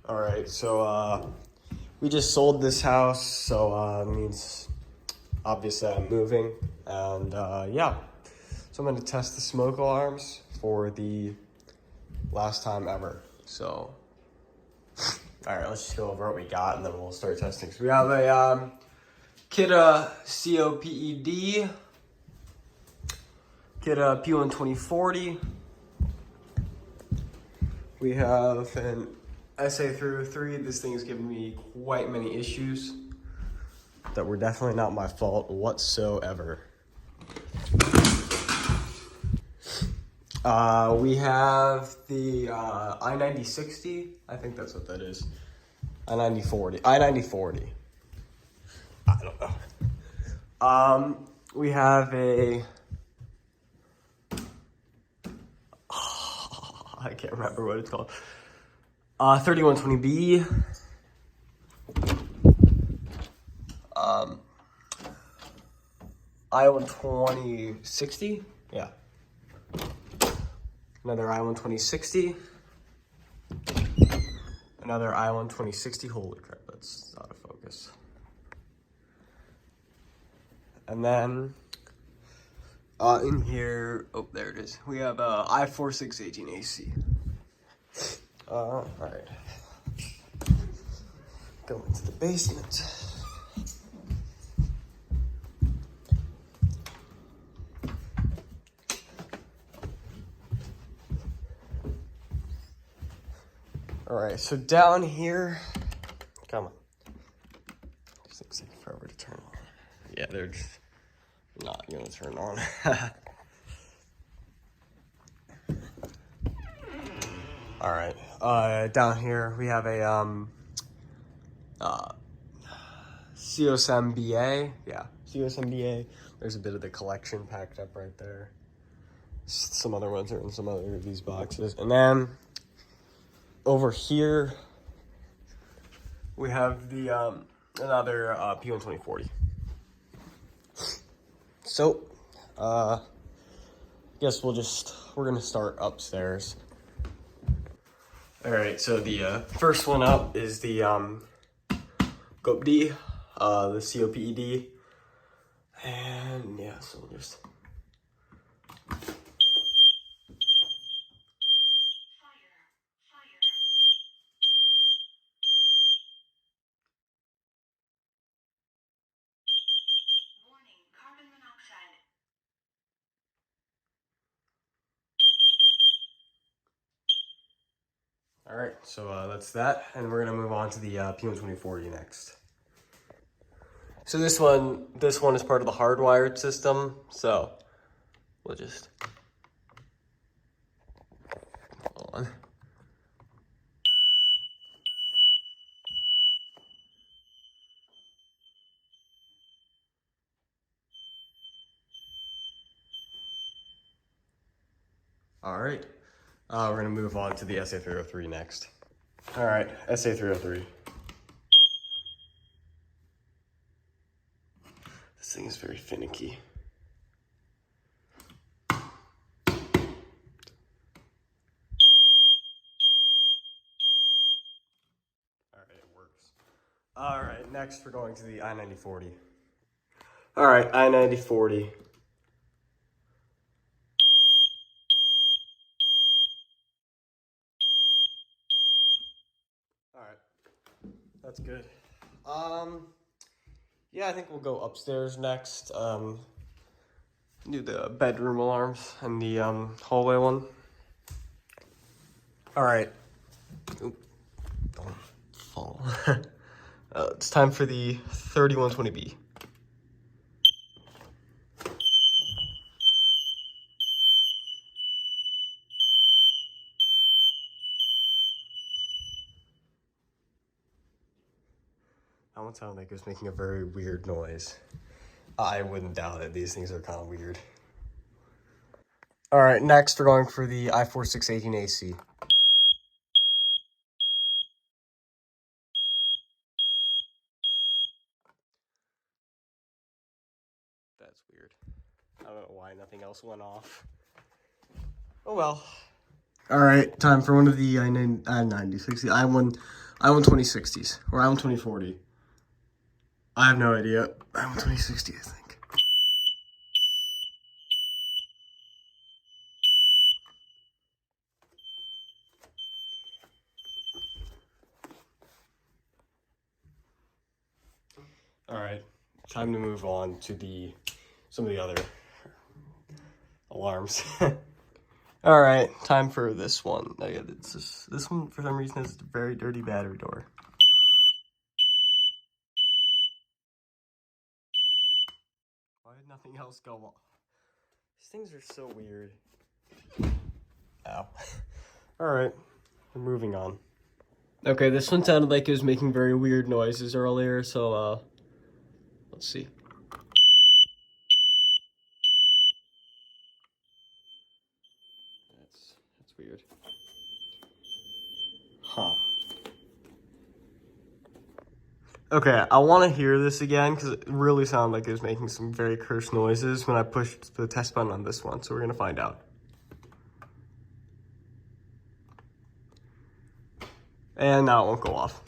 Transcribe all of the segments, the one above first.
All right, so we just sold this house, so it means obviously I'm moving, and yeah. So I'm gonna test the smoke alarms for the last time ever. So, all right, let's just go over what we got, and then we'll start testing. So we have a Kidde COPED, Kidde P12040. We have an SA303. This thing is giving me quite many issues that were definitely not my fault whatsoever. We have the I-9060. I think that's what that is. I-9040. I-9040. I don't know. We have a... I can't remember what it's called. 3120B. I-12060. Yeah. Another I-12060. Another I-12060. Holy crap, that's out of focus. And then in here, oh, there it is. We have I-4618 AC. All right. Go into the basement. All right, so down here, come on. These things take forever to turn on. Yeah, they're just not gonna turn on. All right, down here we have a COSMBA. Yeah, COSMBA. There's a bit of the collection packed up right there. Some other ones are in some other of these boxes, and then over here we have the another P12040. So, guess we're gonna start upstairs. All right, so the first one up is the COPED, the COPED, and yeah, so we'll just. All right, so that's that, and we're gonna move on to the P12040 next. So this one is part of the hardwired system. So we'll just hold on. All right, we're gonna move on to the SA303 next. All right, SA303. This thing is very finicky. All right, it works. All right, next we're going to the I-9040. All right, I-9040. All right, that's good. Yeah, I think we'll go upstairs next. Do the bedroom alarms and the hallway one. All right. Oop, don't fall. It's time for the 3120B. That one sounded like it was making a very weird noise. I wouldn't doubt it. These things are kind of weird. All right, next we're going for the I-4618 AC. That's weird. I don't know why nothing else went off. Oh well. All right, time for one of the I-90, 60, I-1 2060s, or I-1 2040. I have no idea. I-1 2060, I think. All right, time to move on to some of the other alarms. All right, time for this one. This one, for some reason, is a very dirty battery door. Why did nothing else go off? These things are so weird. Ow. All right, we're moving on. Okay, this one sounded like it was making very weird noises earlier, so, let's see. That's weird. Huh. Okay, I want to hear this again because it really sounded like it was making some very cursed noises when I pushed the test button on this one, so we're going to find out. And now it won't go off.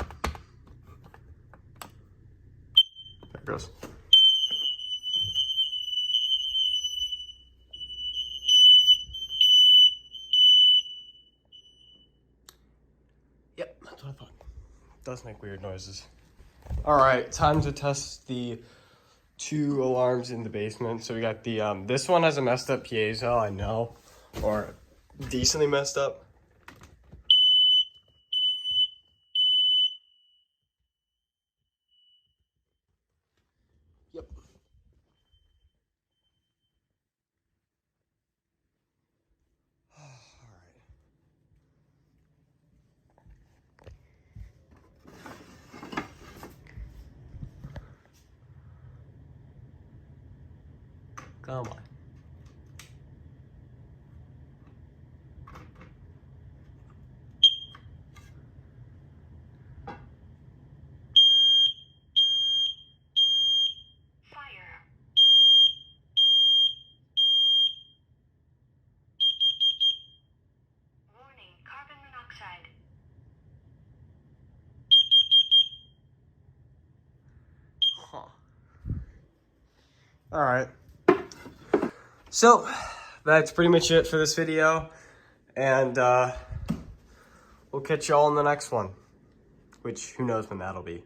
There it goes. Yep, that's what I thought. It does make weird noises. All right, time to test the 2 alarms in the basement. So we got the, this one has a messed up piezo, I know, or decently messed up. Yep. All right. Come on. Fire. Warning, carbon monoxide. Huh. All right. So that's pretty much it for this video. And we'll catch y'all in the next one, which who knows when that'll be.